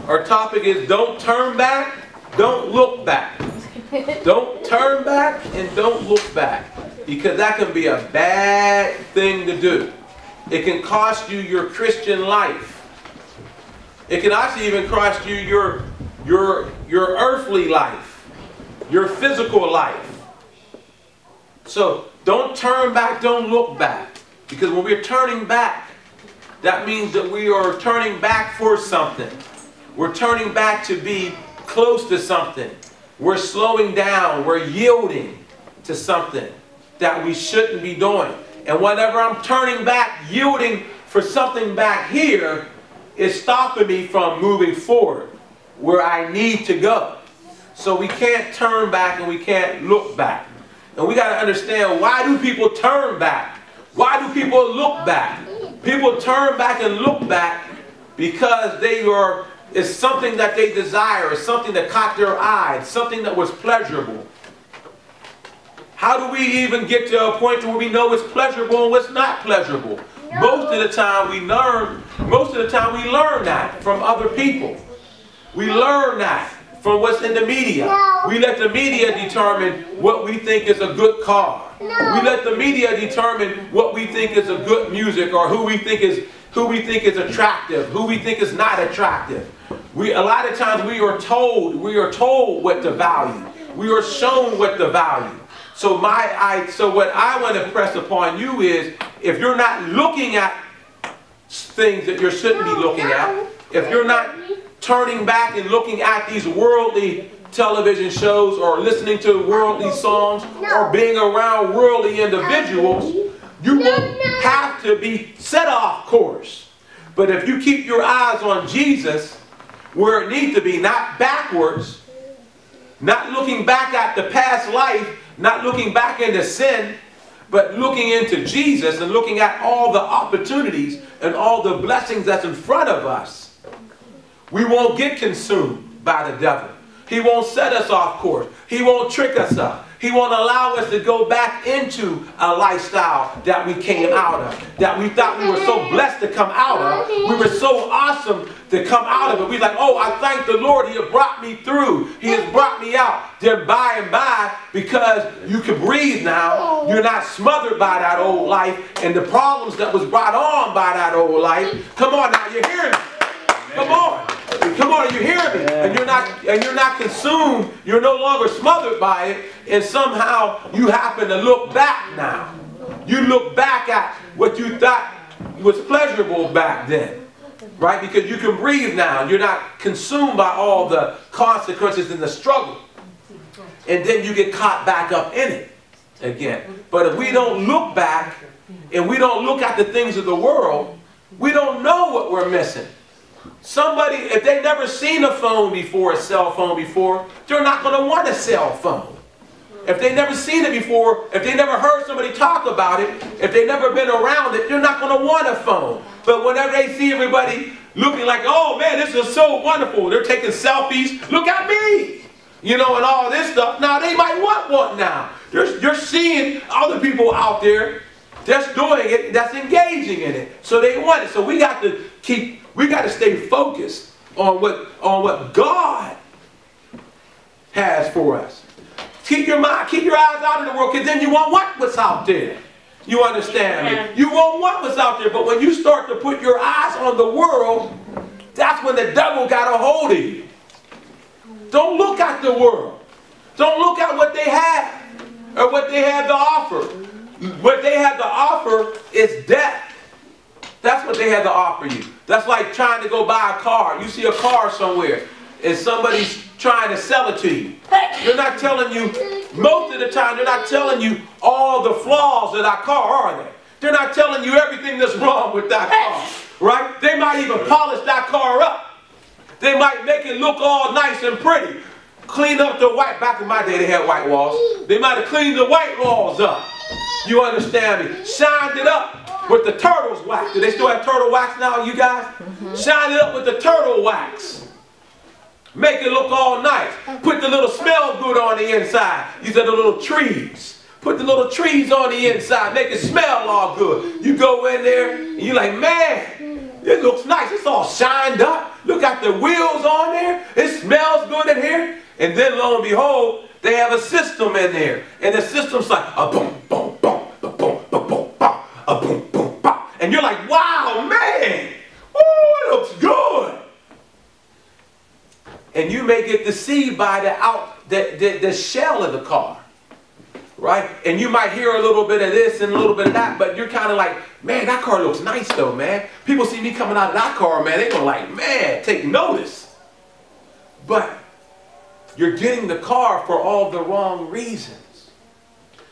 Our topic is don't turn back, don't look back. Don't turn back and don't look back. Because that can be a bad thing to do. It can cost you your Christian life. It can actually even cost you your earthly life, your physical life. So don't turn back, don't look back. Because when we're turning back, that means that we are turning back for something. We're turning back to be close to something. We're slowing down. We're yielding to something that we shouldn't be doing. And whenever I'm turning back, yielding for something back here, it's stopping me from moving forward where I need to go. So we can't turn back and we can't look back. And we got to understand, why do people turn back? Why do people look back? People turn back and look back because it's something that they desire. It's something that caught their eye. It's something that was pleasurable. How do we even get to a point where we know it's pleasurable and what's not pleasurable? No. Most of the time we learn that from other people. We learn that from what's in the media. No. We let the media determine what we think is a good car. No. We let the media determine what we think is a good music, or who we think is attractive, who we think is not attractive. A lot of times we are told what to value. We are shown what to value. So what I want to press upon you is, if you're not looking at things that you shouldn't be looking at, if you're not turning back and looking at these worldly television shows, or listening to worldly songs, or being around worldly individuals, you won't have to be set off course. But if you keep your eyes on Jesus, where it needs to be, not backwards, not looking back at the past life, not looking back into sin, but looking into Jesus and looking at all the opportunities and all the blessings that's in front of us, we won't get consumed by the devil. He won't set us off course. He won't trick us up. He won't allow us to go back into a lifestyle that we came out of, that we thought we were so blessed to come out of. We were so awesome to come out of it. We're like, oh, I thank the Lord. He has brought me through. He has brought me out. Then by and by, because you can breathe now, you're not smothered by that old life and the problems that was brought on by that old life. Come on now, you're hearing me. Come on. Come on, you hear me? And you're not consumed. You're no longer smothered by it. And somehow you happen to look back now. You look back at what you thought was pleasurable back then. Right? Because you can breathe now. You're not consumed by all the consequences and the struggle. And then you get caught back up in it again. But if we don't look back and we don't look at the things of the world, we don't know what we're missing. Somebody, if they've never seen a phone before, a cell phone before, they're not going to want a cell phone. If they've never seen it before, if they never heard somebody talk about it, if they've never been around it, they're not going to want a phone. But whenever they see everybody looking like, oh man, this is so wonderful, they're taking selfies, look at me, you know, and all this stuff. Now they might want one now. You're seeing other people out there that's doing it, that's engaging in it. So they want it. So we got to stay focused on what God has for us. Keep your mind, keep your eyes out of the world, because then you won't want what's out there. You understand me? You won't want what's out there, but when you start to put your eyes on the world, that's when the devil got a hold of you. Don't look at the world. Don't look at what they have or what they have to offer. What they have to offer is death. That's what they have to offer you. That's like trying to go buy a car. You see a car somewhere and somebody's trying to sell it to you. They're not telling you, most of the time, they're not telling you all the flaws of that car, are they? They're not telling you everything that's wrong with that car, right? They might even polish that car up. They might make it look all nice and pretty. Clean up the white. Back in my day, they had white walls. They might have cleaned the white walls up. You understand me? Shined it up with the turtle's wax. Do they still have turtle wax now, you guys? Shine it up with the turtle wax. Make it look all nice. Put the little smell good on the inside. These are the little trees. Put the little trees on the inside. Make it smell all good. You go in there and you're like, man, It looks nice. It's all shined up. Look at the wheels on there. It smells good in here. And then lo and behold, they have a system in there. And the system's like a boom, boom, boom, a boom, boom, boom, boom, a boom, boom, boom. And you're like, wow, man. Oh, it looks good. And you may get deceived by the shell of the car. Right? And you might hear a little bit of this and a little bit of that, but you're kind of like, man, that car looks nice though, man. People see me coming out of that car, man, they're going to like, man, take notice. But you're getting the car for all the wrong reasons.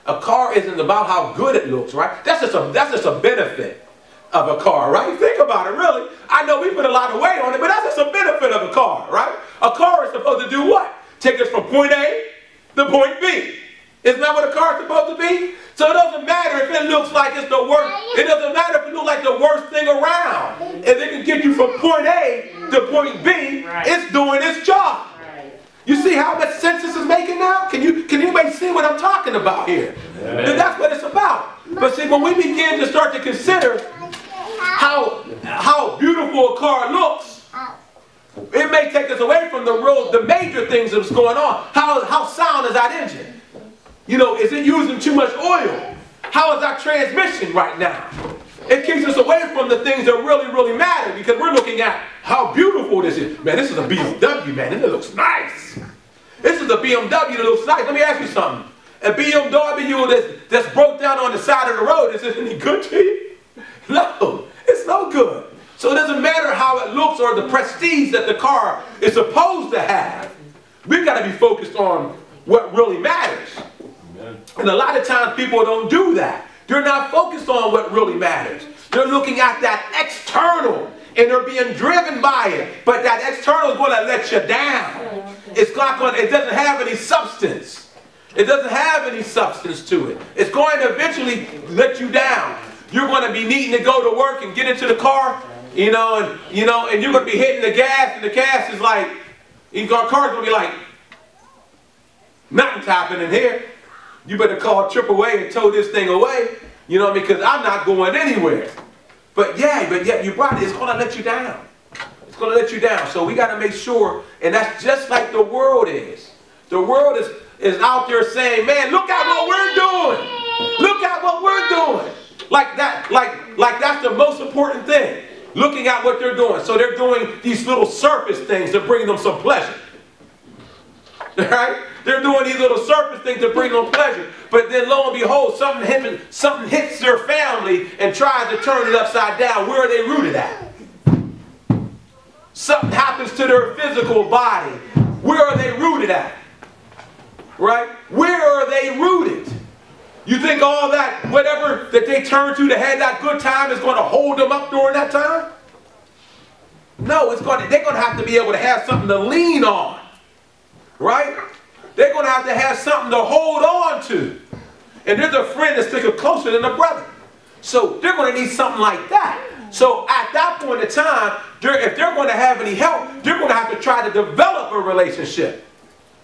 A car isn't about how good it looks, right? That's just a benefit of a car, right? Think about it, really. I know we put a lot of weight on it, but that's just a benefit of a car, right? A car is supposed to do what? Take us from point A to point B. Isn't that what a car is supposed to be? So it doesn't matter if it looks like it's the worst. It doesn't matter if it looks like the worst thing around. If it can get you from point A to point B, it's doing its job. You see how much sense this is making now? Can anybody see what I'm talking about here? That's what it's about. But see, when we begin to start to consider how beautiful a car looks, it may take us away from the major things that's going on. How sound is that engine? You know, is it using too much oil? How is our transmission right now? It keeps us away from the things that really, really matter because we're looking at how beautiful this is. Man, this is a BMW, man, and it looks nice. This is a BMW that looks nice. Let me ask you something. A BMW that's broke down on the side of the road, is it any good to you? No, it's no good. So it doesn't matter how it looks or the prestige that the car is supposed to have. We've got to be focused on what really matters. And a lot of times people don't do that. They're not focused on what really matters. They're looking at that external and they're being driven by it. But that external is going to let you down. It doesn't have any substance. It doesn't have any substance to it. It's going to eventually let you down. You're going to be needing to go to work and get into the car, and you're going to be hitting the gas, and the gas is like, your car's going to be like, nothing's happening here. You better call AAA and tow this thing away, because I'm not going anywhere. But yet you brought it. It's going to let you down. It's going to let you down. So we got to make sure, and that's just like the world is. The world is out there saying, man, look at what we're doing. Look at what we're doing. Like that's the most important thing. Looking at what they're doing. So they're doing these little surface things to bring them some pleasure. Right? They're doing these little surface things to bring them pleasure. But then lo and behold, something hits their family and tries to turn it upside down. Where are they rooted at? Something happens to their physical body. Where are they rooted at? Right? Where are they rooted? You think all that, whatever that they turn to had that good time is going to hold them up during that time? No, they're going to have to be able to have something to lean on. Right? They're going to have something to hold on to. And there's a friend that's sticking closer than a brother. So they're going to need something like that. So at that point in time, if they're going to have any help, they're going to have to try to develop a relationship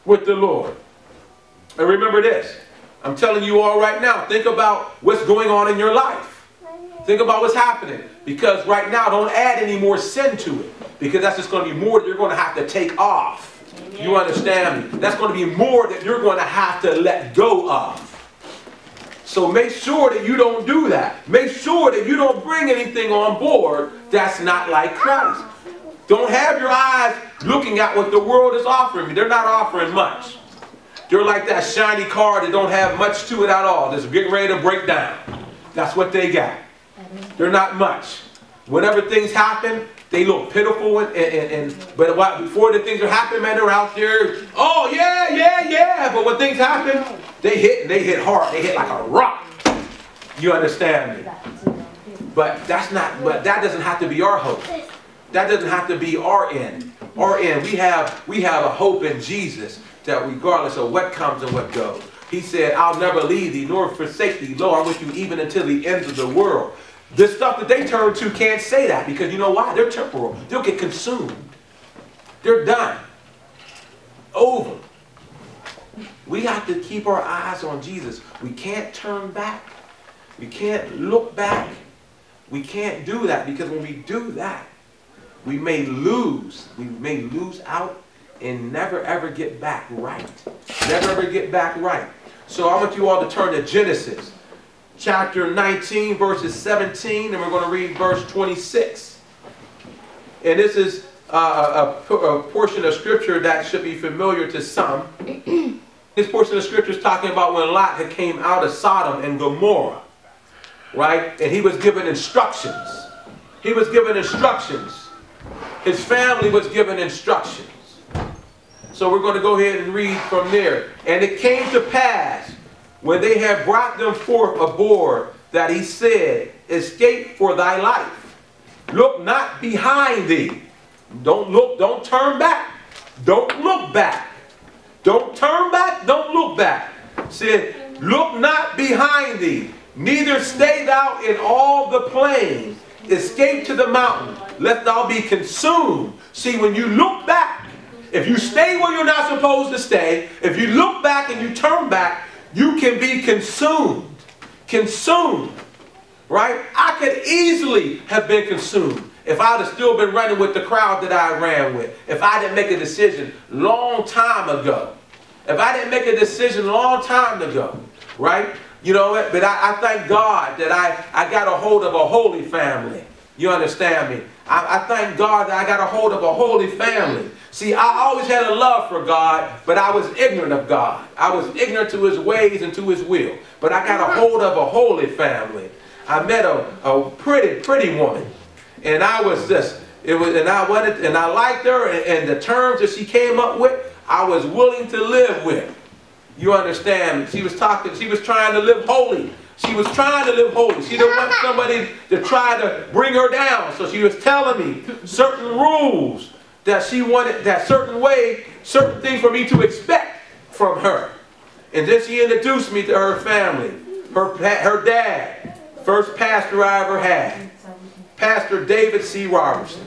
with the Lord. And remember this. I'm telling you all right now, think about what's going on in your life. Think about what's happening. Because right now, don't add any more sin to it. Because that's just going to be more that you're going to have to take off. Amen. You understand me? That's going to be more that you're going to have to let go of. So make sure that you don't do that. Make sure that you don't bring anything on board that's not like Christ. Don't have your eyes looking at what the world is offering you. They're not offering much. They're like that shiny car that don't have much to it at all. That's getting ready to break down. That's what they got. They're not much. Whenever things happen, they look pitiful. But before the things are happening, man, they're out there. Oh, yeah. But when things happen, they hit hard. They hit like a rock. You understand me? But that doesn't have to be our hope. That doesn't have to be our end. Our end, we have a hope in Jesus. That regardless of what comes and what goes. He said, I'll never leave thee nor forsake thee. Lo, I'm with you even until the ends of the world. This stuff that they turn to can't say that because you know why? They're temporal. They'll get consumed. They're done. Over. We have to keep our eyes on Jesus. We can't turn back. We can't look back. We can't do that, because when we do that, we may lose. We may lose out and never ever get back right. Never ever get back right. So I want you all to turn to Genesis chapter 19, verses 17, and we're going to read verse 26. And this is a portion of scripture that should be familiar to some. This portion of scripture is talking about when Lot had came out of Sodom and Gomorrah, right? And he was given instructions. He was given instructions. His family was given instructions. So we're going to go ahead and read from there. And it came to pass, when they had brought them forth aboard, that he said, escape for thy life. Look not behind thee. Don't look, don't turn back. Don't look back. Don't turn back, don't look back. Said, look not behind thee, neither stay thou in all the plains. Escape to the mountain, lest thou be consumed. See, when you look back, if you stay where you're not supposed to stay, if you look back and you turn back, you can be consumed. Consumed. Right? I could easily have been consumed if I'd have still been running with the crowd that I ran with. If I didn't make a decision long time ago. If I didn't make a decision long time ago. Right? You know what? But I thank God that I got a hold of a holy family. You understand me? I thank God that I got a hold of a holy family. See, I always had a love for God, but I was ignorant of God. I was ignorant to his ways and to his will. But I got a hold of a holy family. I met a pretty woman. And I was just, and I liked her, and the terms that she came up with, I was willing to live with. You understand? She was trying to live holy. She was trying to live holy. She didn't want somebody to try to bring her down. So she was telling me certain rules that she wanted, that certain way, certain things for me to expect from her. And then she introduced me to her family. Her dad, first pastor I ever had, Pastor David C. Robertson.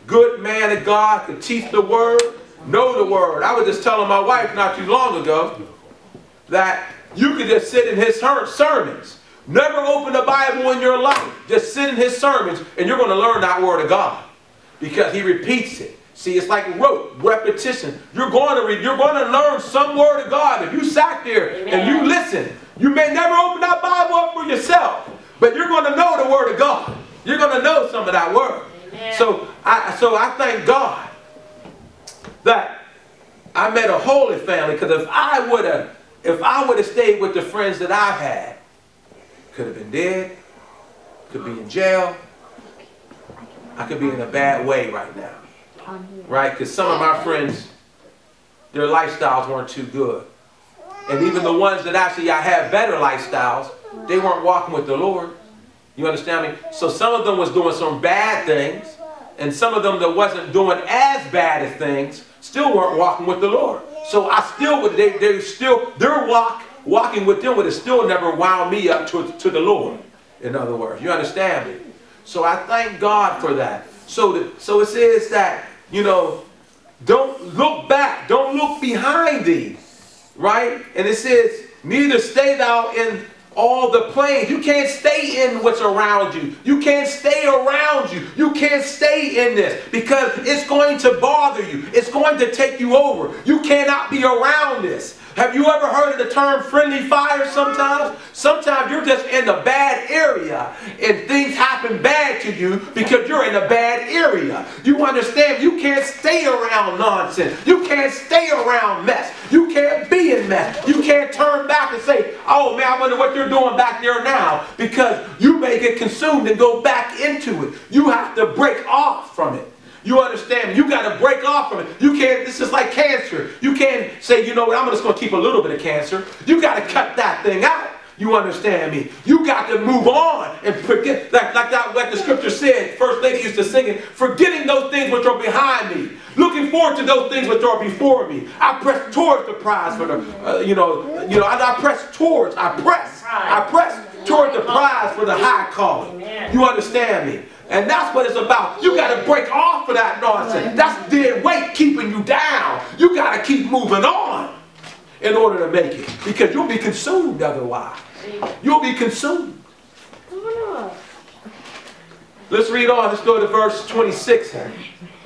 Good man of God, could teach the word, know the word. I was just telling my wife not too long ago that you could just sit in his sermons. Never open the Bible in your life. Just sit in his sermons and you're going to learn that word of God. Because he repeats it. See, it's like repetition. You're going to learn some word of God. If you sat there and you listen, you may never open that Bible up for yourself. But you're going to know the word of God. You're going to know some of that word. So I thank God that I met a holy family. Because if I would have stayed with the friends that I've had, could have been dead, could be in jail. I could be in a bad way right now. Right? Because some of my friends, their lifestyles weren't too good. And even the ones that actually I had better lifestyles, they weren't walking with the Lord. You understand me? So some of them was doing some bad things. And some of them that wasn't doing as bad as things still weren't walking with the Lord. So I still would, their walking with them would have still never wound me up to the Lord. In other words, you understand me? So I thank God for that. So it says that, you know, don't look back, don't look behind thee, right? And it says, neither stay thou in all the plains. You can't stay in what's around you. You can't stay around you. You can't stay in this because it's going to bother you. It's going to take you over. You cannot be around this. Have you ever heard of the term friendly fire sometimes? Sometimes you're just in a bad area and things happen bad to you because you're in a bad area. You understand? You can't stay around nonsense. You can't stay around mess. You can't be in mess. You can't turn back and say, oh man, I wonder what you're doing back there now, because you may get consumed and go back into it. You have to break off from it. You understand? You got to break off from it. You can't, this is like cancer. You can't say, you know what, I'm just going to keep a little bit of cancer. You got to cut that thing out. You understand me? You got to move on and forget, like the scripture said, First Lady used to sing it, forgetting those things which are behind me, looking forward to those things which are before me. I press towards the prize for the, I press towards the prize for the high calling. You understand me? And that's what it's about. You got to break off of that nonsense. That's dead weight keeping you down. You got to keep moving on in order to make it. Because you'll be consumed otherwise. You'll be consumed. Let's read on. Let's go to verse 26.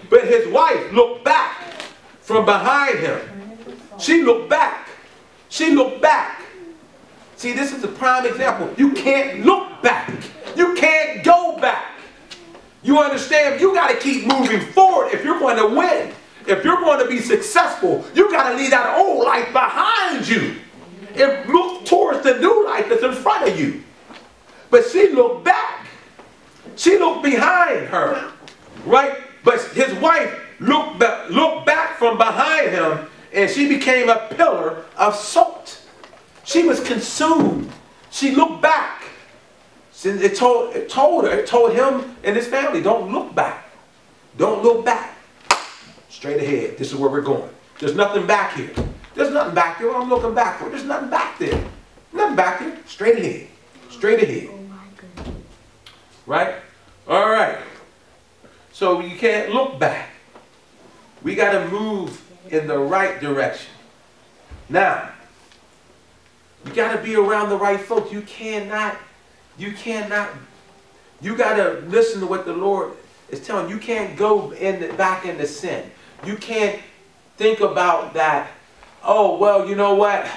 But his wife looked back from behind him. She looked back. She looked back. See, this is a prime example. You can't look back. You can't go back. You understand? You got to keep moving forward if you're going to win. If you're going to be successful, you got to leave that old life behind you and look towards the new life that's in front of you. But she looked back. She looked behind her, right? But his wife looked back from behind him, and she became a pillar of salt. She was consumed. She looked back. It told him and his family, don't look back. Don't look back. Straight ahead. This is where we're going. There's nothing back here. There's nothing back there. What I'm looking back for. There's nothing back there. Nothing back there. Straight ahead. Straight ahead. Right? All right. So you can't look back. We got to move in the right direction. Now, you got to be around the right folks. You got to listen to what the Lord is telling you. You can't go back into sin. You can't think about that, oh, well, you know what?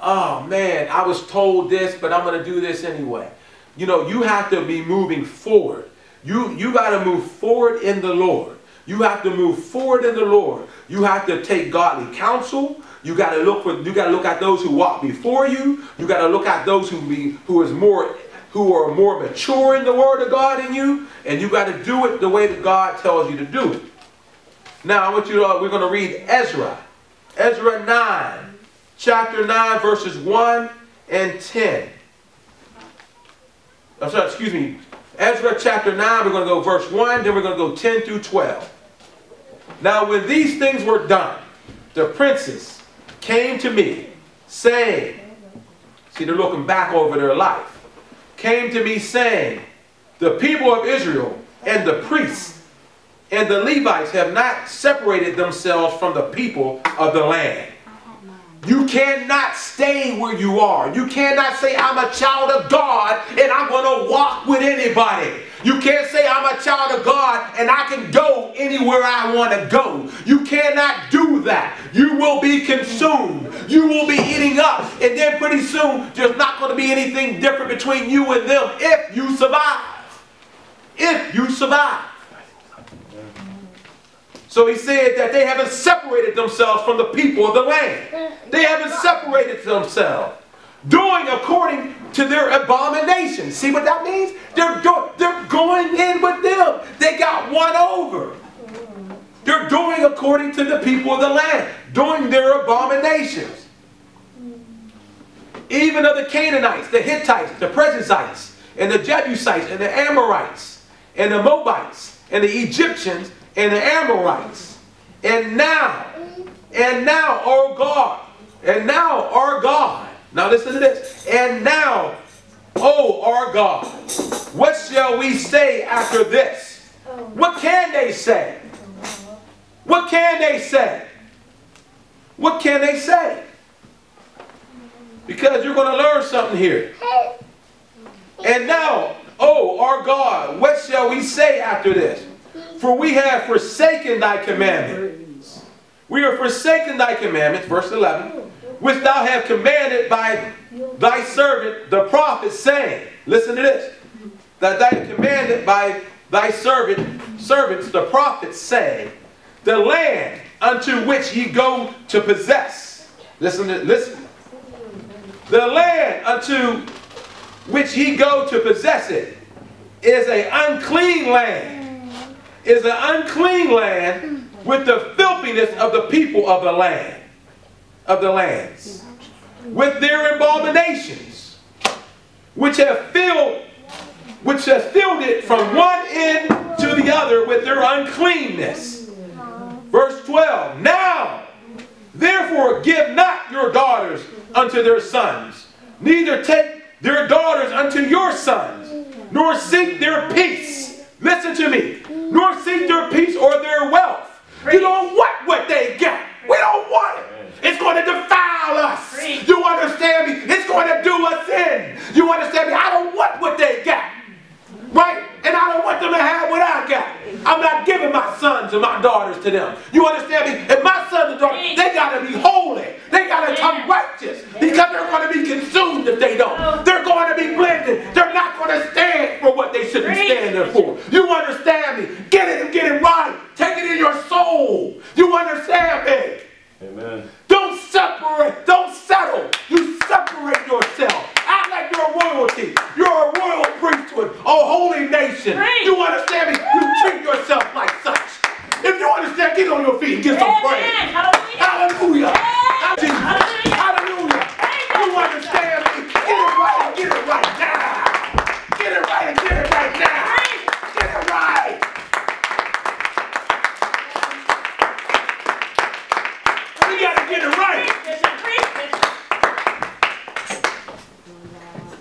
Oh, man, I was told this, but I'm going to do this anyway. You know, you have to be moving forward. You got to move forward in the Lord. You have to move forward in the Lord. You have to take godly counsel. You got to look at those who walk before you. You got to look at those who are more mature in the Word of God than you, and you got to do it the way that God tells you to do it. Now, we're going to read Ezra. Ezra 9, chapter 9, verses 1 and 10. I'm sorry, excuse me. Ezra chapter 9, we're going to go verse 1, then we're going to go 10 through 12. Now, when these things were done, the princes came to me, saying, see, they're looking back over their life, came to me saying, the people of Israel and the priests and the Levites have not separated themselves from the people of the land. You cannot stay where you are. You cannot say, I'm a child of God and I'm going to walk with anybody. You can't say, I'm a child of God and I can go anywhere I want to go. You cannot do that. You will be consumed. You will be eating up. And then pretty soon, there's not going to be anything different between you and them if you survive. If you survive. So he said that they haven't separated themselves from the people of the land. They haven't separated themselves, doing according to their abominations. See what that means? They're going in with them. They got one over. They're doing according to the people of the land, doing their abominations. Even of the Canaanites, the Hittites, the Perizzites, and the Jebusites, and the Amorites, and the Moabites, and the Egyptians, and the Amorites. And now, oh God, our God. Now listen to this. And now, oh our God, what shall we say after this? What can they say? What can they say? What can they say? Because you're going to learn something here. And now, oh our God, what shall we say after this? For we have forsaken thy commandments. We are forsaken thy commandments, verse 11, which thou hast commanded by thy servant the prophet, saying, listen to this, that thou hast commanded by thy servants the prophets, saying, the land unto which ye go to possess. Listen. The land unto which ye go to possess it is an unclean land. Is an unclean land with the filthiness of the people of the land, of the lands, with their abominations, which have filled it from one end to the other with their uncleanness. Verse 12. Now, therefore, give not your daughters unto their sons, neither take their daughters unto your sons, nor seek their peace. Listen to me. Nor seek their peace or their wealth. You don't want what they got. We don't want it. It's going to defile us. You understand me? It's going to do us in. You understand me? I don't want what they got. Right? And I don't want to them. You understand me? And my sons and daughters, they got to be holy. They got to become righteous because they're going to be consumed if they don't. They're going to be blended. They're not going to stand for what they should be standing for. You understand me? Get it and get it right. Take it in your soul. You understand me? Amen. Don't separate. Don't settle. You separate yourself. Act like you're royalty. You're a royal priesthood, a holy nation. You understand me? You treat yourself like such. If you understand, get on your feet and get some praise. Hallelujah. Hallelujah. Hallelujah. You understand me? Get it right and get it right now. Get it right and get it right now. Get it right. We got to get it right.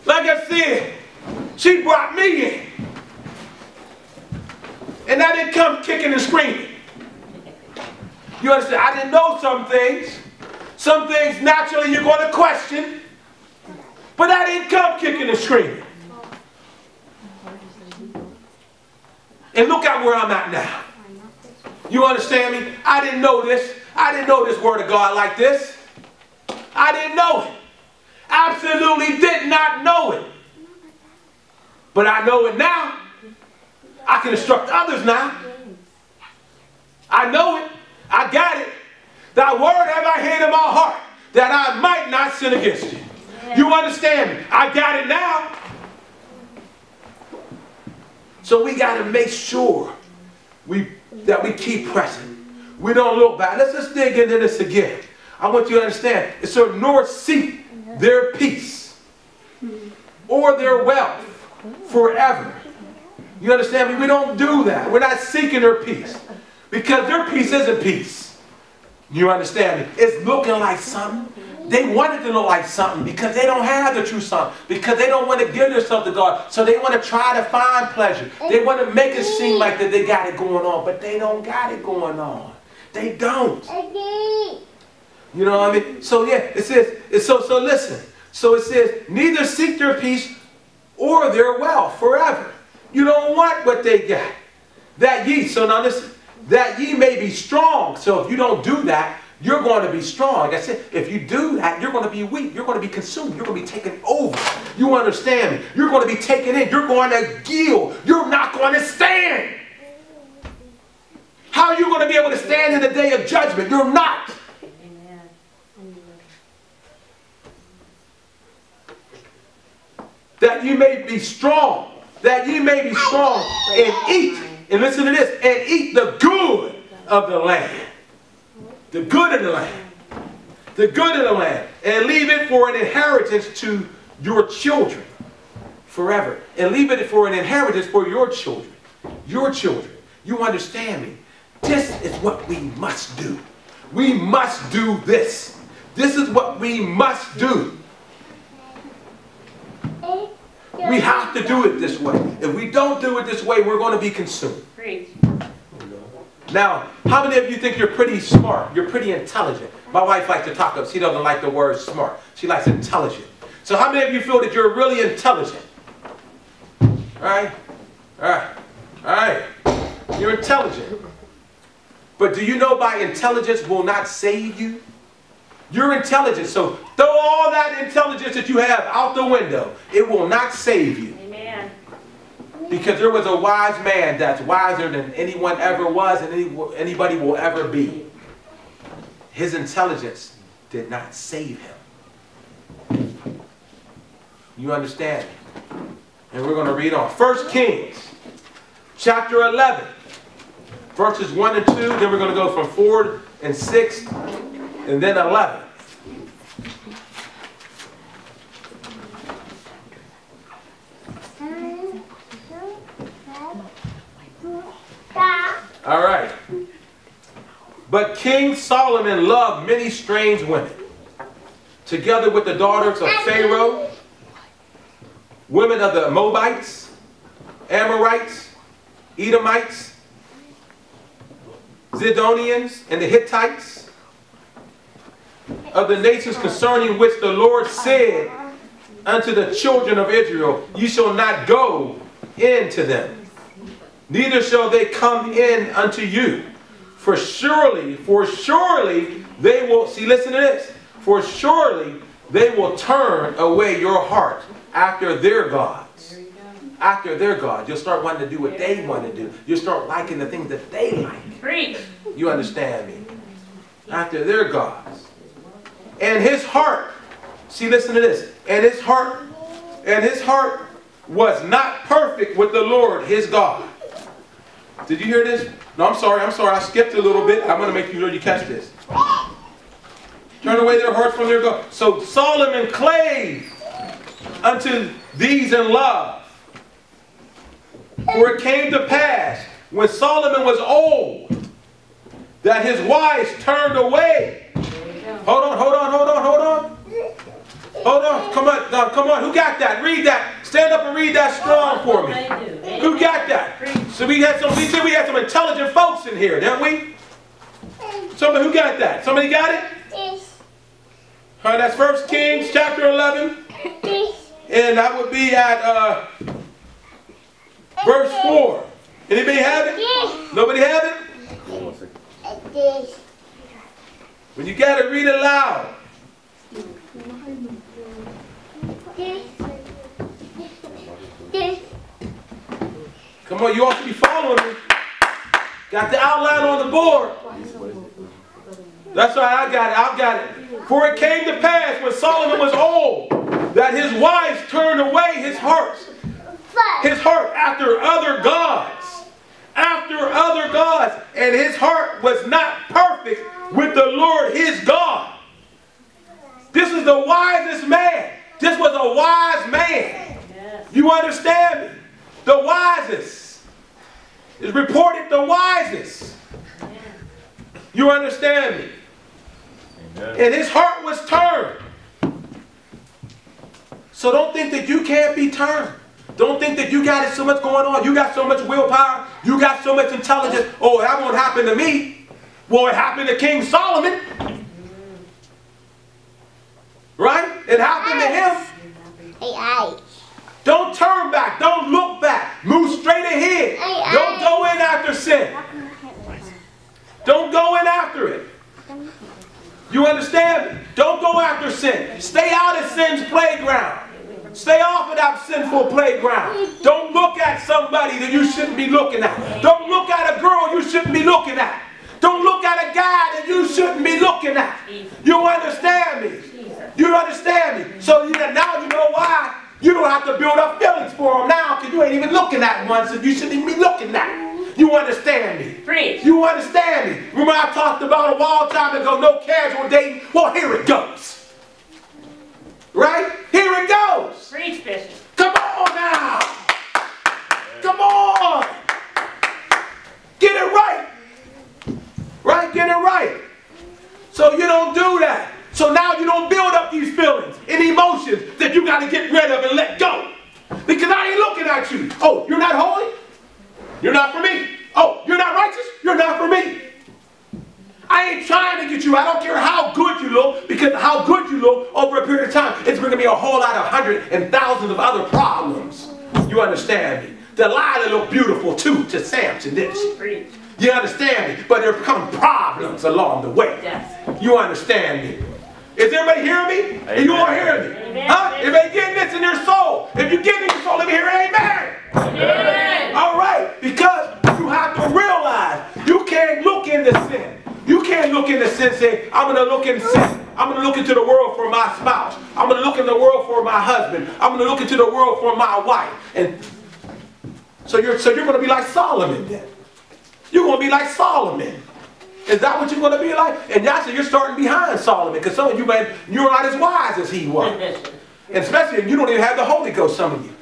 Like I said, she brought me in. And I didn't come kicking and screaming. You understand? I didn't know some things. Some things naturally you're going to question. But I didn't come kicking and screaming. And look at where I'm at now. You understand me? I didn't know this. I didn't know this word of God like this. I didn't know it. Absolutely did not know it. But I know it now. I can instruct others now. I know it. I got it. Thy word have I hid in my heart, that I might not sin against you. You understand me? I got it now. So we got to make sure that we keep pressing. We don't look back. Let's just dig into this again. I want you to understand. It's so nor seek their peace or their wealth forever. You understand me? We don't do that. We're not seeking their peace. Because their peace isn't peace. You understand me? It's looking like something. They want it to look like something because they don't have the true something. Because they don't want to give themselves to God. So they want to try to find pleasure. They want to make it seem like that they got it going on. But they don't got it going on. They don't. You know what I mean? So yeah, it says, so listen. So it says, neither seek their peace or their wealth forever. You don't want what they got. That ye, so now listen, that ye may be strong. So if you don't do that, you're going to be strong. Like I said, if you do that, you're going to be weak. You're going to be consumed. You're going to be taken over. You understand me? You're going to be taken in. You're going to yield. You're not going to stand. How are you going to be able to stand in the day of judgment? You're not. That you may be strong. That you may be strong and eat. And listen to this. And eat the good of the land. The good of the land. The good of the land. And leave it for an inheritance to your children. Forever. And leave it for an inheritance for your children. Your children. You understand me? This is what we must do. We must do this. This is what we must do. We have to do it this way. If we don't do it this way, we're going to be consumed. Now, how many of you think you're pretty smart? You're pretty intelligent. My wife likes to talk up. She doesn't like the word smart. She likes intelligent. So how many of you feel that you're really intelligent? All right? All right. All right. You're intelligent. But do you know by intelligence will not save you? You're intelligent, so throw all that intelligence that you have out the window. It will not save you. Amen. Because there was a wise man that's wiser than anyone ever was and anybody will ever be. His intelligence did not save him. You understand? And we're going to read on. 1 Kings, chapter 11, verses 1 and 2. Then we're going to go from 4 and 6. And then 11. All right. But King Solomon loved many strange women, together with the daughters of Pharaoh, women of the Moabites, Amorites, Edomites, Zidonians, and the Hittites, of the nations concerning which the Lord said unto the children of Israel, ye shall not go into them, neither shall they come in unto you. For surely they will, see, listen to this. For surely they will turn away your heart after their gods. After their God. You'll start wanting to do what they want to do. You'll start liking the things that they like. Preach. You understand me? After their gods. And his heart, see, listen to this. And his heart was not perfect with the Lord his God. Did you hear this? No, I'm sorry. I skipped a little bit. I'm going to make sure you catch this. Turn away their hearts from their God. So Solomon clave unto these in love. For it came to pass, when Solomon was old, that his wives turned away. Hold on. Come on. Who got that? Read that. Stand up and read that strong for me. Who got that? So we said we had some intelligent folks in here, didn't we? Somebody who got that? Somebody got it? Yes. All right, that's 1 Kings chapter 11. And that would be at verse 4. Anybody have it? Yes. Nobody have it? Yes. When you got it, read it loud. Come on, you ought to be following me. Got the outline on the board. That's right, I got it. For it came to pass when Solomon was old, that his wives turned away his heart after other gods. And his heart was not perfect with the Lord his God. This is the wisest man. This was a wise man. You understand me? The wisest. Is reported the wisest. You understand me? Amen. And his heart was turned. So don't think that you can't be turned. Don't think that you got so much going on. You got so much willpower. You got so much intelligence. Oh, that won't happen to me. Well, it happened to King Solomon. Right? It happened to him. Don't turn back. Don't look back. Move straight ahead. Don't go in after sin. Don't go in after it. You understand me? Don't go after sin. Stay out of sin's playground. Stay off of that sinful playground. Don't look at somebody that you shouldn't be looking at. Don't look at a girl you shouldn't be looking at. Don't look at a guy that you shouldn't be looking at. You understand me? You understand me? So now you know why you don't have to build up feelings for them now, because you ain't even looking at one, so you shouldn't even be looking at. You understand me? Preach. You understand me? Remember I talked about a while time ago, no casual dating? Well, here it goes. Right? Here it goes. Preach, Bishop. Come on now. Come on. Get it right. Right? Get it right. So you don't do that. So now you don't build up these feelings and emotions that you got to get rid of and let go. Because I ain't looking at you. Oh, you're not holy? You're not for me. Oh, you're not righteous? You're not for me. I ain't trying to get you. I don't care how good you look, because how good you look over a period of time, it's bringing me a whole lot of hundreds and thousands of other problems. You understand me? Delilah looked beautiful too to Samson, didn't she? You understand me? But there become problems along the way. Yes. You understand me? Is everybody hearing me? Amen. You all hearing me? Amen. Huh? If they getting this in your soul, if you get it in your soul, let me hear amen. Amen. All right, because you have to realize you can't look into sin. You can't look into sin and say, I'm going to look into sin. I'm going to look into the world for my spouse. I'm going to look in the world for my husband. I'm going to look into the world for my wife. And so you're going to be like Solomon then. You're going to be like Solomon. Is that what you're going to be like? And that's you're starting behind Solomon, because some of you, man, you're not as wise as he was. And especially if you don't even have the Holy Ghost, some of you.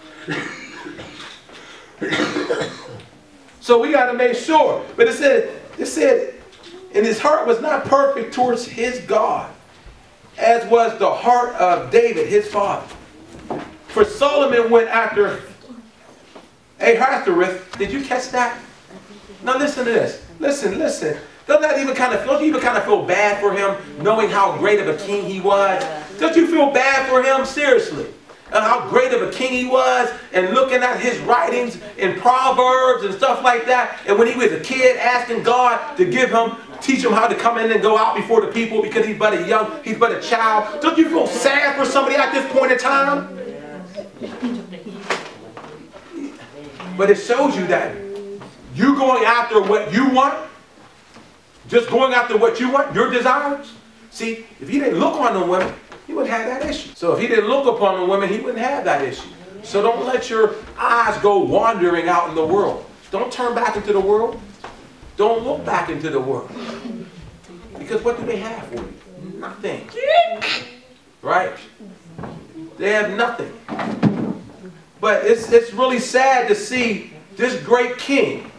So we got to make sure. But it said, and his heart was not perfect towards his God, as was the heart of David, his father. For Solomon went after Ahasuerus. Did you catch that? Now listen to this. Listen. Don't you even kind of feel bad for him, knowing how great of a king he was? Don't you feel bad for him? Seriously. how great of a king he was, and looking at his writings in Proverbs and stuff like that. And when he was a kid, asking God to teach him how to come in and go out before the people because he's but a child. Don't you feel sad for somebody at this point in time? But it shows you that you going after what you want, just going after what you want, your desires. See, if he didn't look on the women, he wouldn't have that issue. So if he didn't look upon the women, he wouldn't have that issue. So don't let your eyes go wandering out in the world. Don't turn back into the world. Don't look back into the world. Because what do they have for you? Nothing. Right? They have nothing. But it's really sad to see this great king.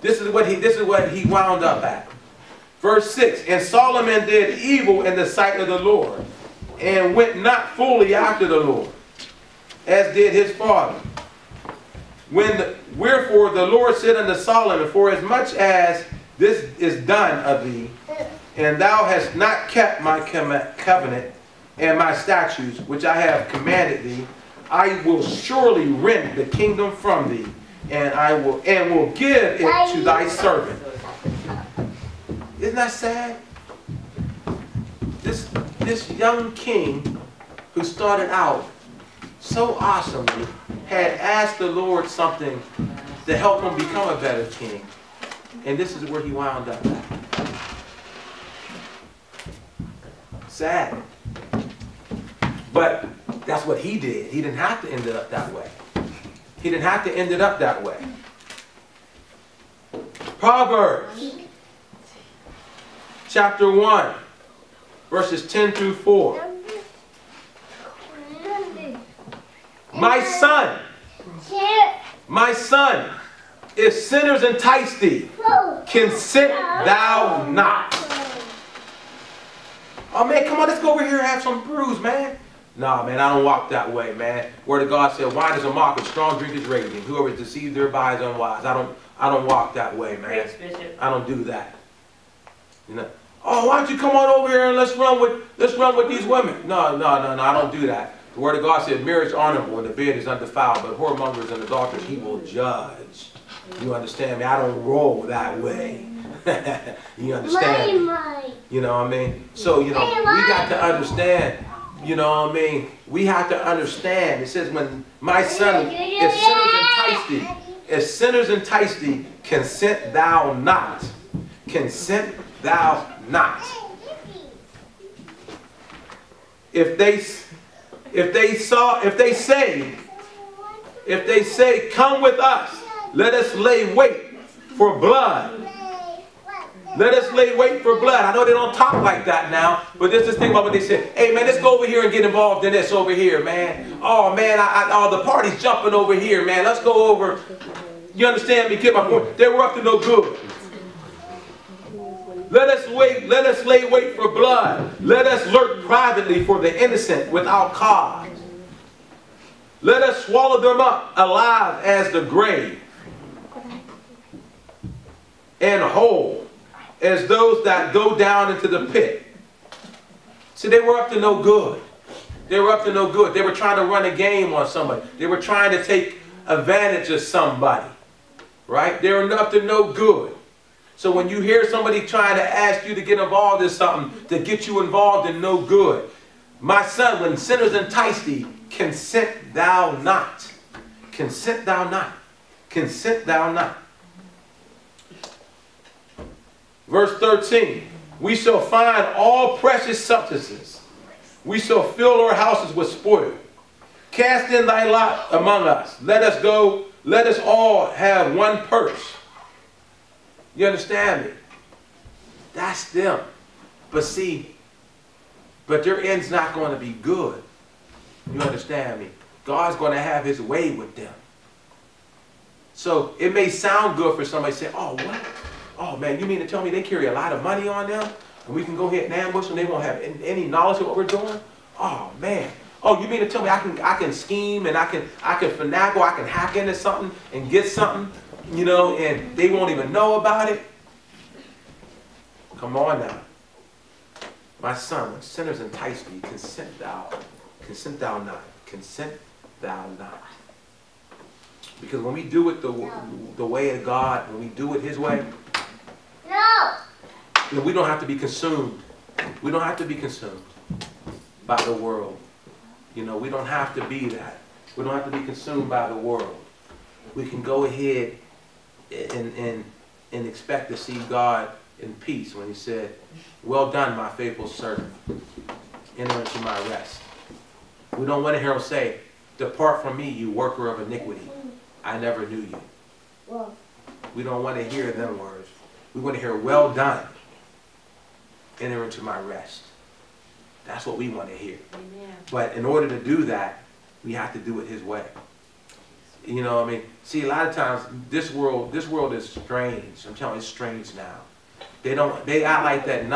This is what he wound up at. Verse 6, and Solomon did evil in the sight of the Lord, and went not fully after the Lord, as did his father. Wherefore the Lord said unto Solomon, for as much as this is done of thee, and thou hast not kept my covenant and my statutes, which I have commanded thee, I will surely rend the kingdom from thee, and will give it to thy servant. Isn't that sad? This young king who started out so awesomely had asked the Lord something to help him become a better king. And this is where he wound up at. Sad. But that's what he did. He didn't have to end it up that way. He didn't have to end it up that way. Proverbs chapter 1, verses 10 through 4. My son, if sinners entice thee, consent thou not. Oh man, come on, let's go over here and have some brews, man. Nah, man, I don't walk that way, man. Word of God said, wine is a mocker, strong drink is raging. Whoever is deceived thereby is unwise. I don't walk that way, man. I don't do that. You know. Oh, why don't you come on over here and let's run with these women? No, I don't do that. The Word of God said, marriage is honorable and the bed is undefiled, but whoremongers and adulterers he will judge. You understand me? I don't roll that way. You understand me? You know what I mean? So, you know, we got to understand, you know what I mean? We have to understand. It says, when my son, if sinners entice thee, consent thou not. Consent thou not. If they say, come with us, let us lay wait for blood. Let us lay wait for blood. I know they don't talk like that now, but this is the thing about what they say. Hey man, let's go over here and get involved in this over here, man. Oh man, the party's jumping over here, man. Let's go over. You understand me? Get my point. They were up to no good. Let us lay wait for blood. Let us lurk privately for the innocent without cause. Let us swallow them up alive as the grave, and whole as those that go down into the pit. See, they were up to no good. They were up to no good. They were trying to run a game on somebody. They were trying to take advantage of somebody. Right? They were up to no good. So when you hear somebody trying to ask you to get involved in something, to get you involved in no good. My son, when sinners entice thee, consent thou not. Consent thou not. Consent thou not. Verse 13. We shall find all precious substances. We shall fill our houses with spoil. Cast in thy lot among us. Let us go. Let us all have one purse. You understand me? That's them. But see, but their end's not going to be good. You understand me? God's going to have his way with them. So it may sound good for somebody to say, oh, what? Oh, man, you mean to tell me they carry a lot of money on them? And we can go ahead and ambush them? They won't have any knowledge of what we're doing? Oh, man. Oh, you mean to tell me I can scheme and I can finagle, I can hack into something and get something? You know, and they won't even know about it. Come on now. My son, when sinners entice thee, consent thou not. consent thou not. Because when we do it the way of God, when we do it His way, then we don't have to be consumed. We don't have to be consumed by the world. You know, we don't have to be that. We don't have to be consumed by the world. We can go ahead and expect to see God in peace when He said, well done, my faithful servant. Enter into my rest. We don't want to hear Him say, depart from me, you worker of iniquity. I never knew you. We don't want to hear them words. We want to hear, well done. Enter into my rest. That's what we want to hear. Amen. But in order to do that, we have to do it His way. You know, I mean, see, a lot of times this world is strange. I'm telling you, it's strange now. They act like that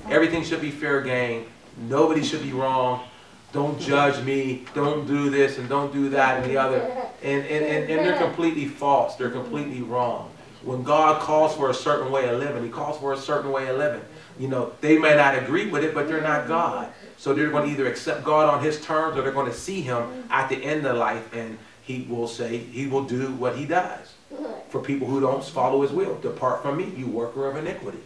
everything should be fair game. Nobody should be wrong. Don't judge me. Don't do this and don't do that and the other. And they're completely false. They're completely wrong. When God calls for a certain way of living, He calls for a certain way of living. You know, they may not agree with it, but they're not God. So they're going to either accept God on His terms, or they're going to see Him at the end of life, and He will say, He will do what He does for people who don't follow His will. Depart from me, you worker of iniquity.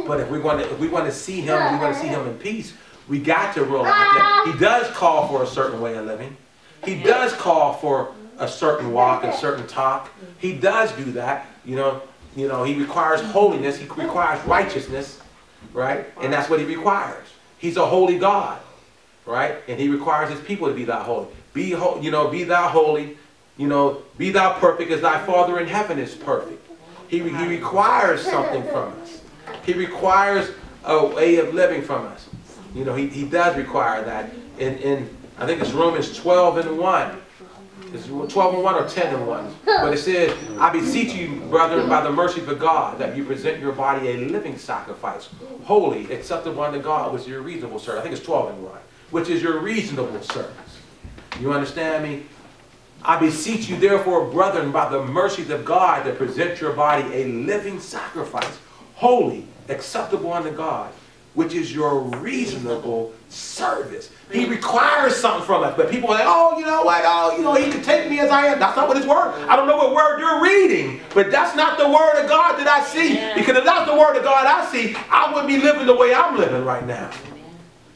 But if we want to see Him, we want to see Him in peace, we got to realize that He does call for a certain way of living. He does call for a certain walk, a certain talk. He does do that. You know, He requires holiness. He requires righteousness, right? And that's what He requires. He's a holy God, right? And He requires His people to be thou holy. Be thou holy. Be thou perfect as thy Father in heaven is perfect. He requires something from us. He requires a way of living from us. He does require that. In I think it's Romans 12:1. It's 12:1 or 10:1. But it says, I beseech you, brethren, by the mercies of God, that you present your body a living sacrifice, holy, acceptable unto God, which is your reasonable service. I think it's 12:1, which is your reasonable service. You understand me? I beseech you, therefore, brethren, by the mercies of God, that present your body a living sacrifice, holy, acceptable unto God, which is your reasonable service. He requires something from us. But people are like, oh, you know what? Oh, He can take me as I am. That's not what His word. I don't know what word you're reading, but that's not the word of God that I see. Because if that's the word of God I see, I wouldn't be living the way I'm living right now.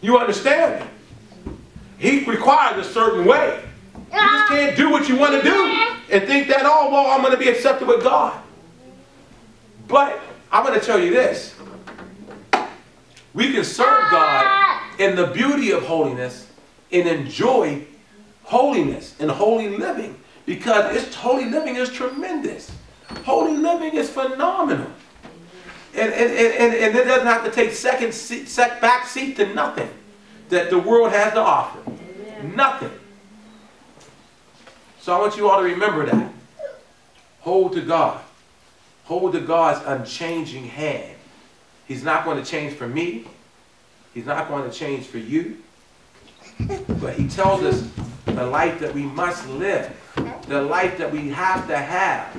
You understand me? He requires a certain way. You just can't do what you want to do and think that, oh, well, I'm going to be accepted with God. But I'm going to tell you this. We can serve God in the beauty of holiness and enjoy holiness and holy living, because holy living is tremendous. Holy living is phenomenal. And it doesn't have to take back seat to nothing that the world has to offer. Nothing. So I want you all to remember that. Hold to God. Hold to God's unchanging hand. He's not going to change for me. He's not going to change for you. But He tells us the life that we must live. The life that we have to have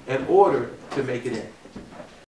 in order to make it in.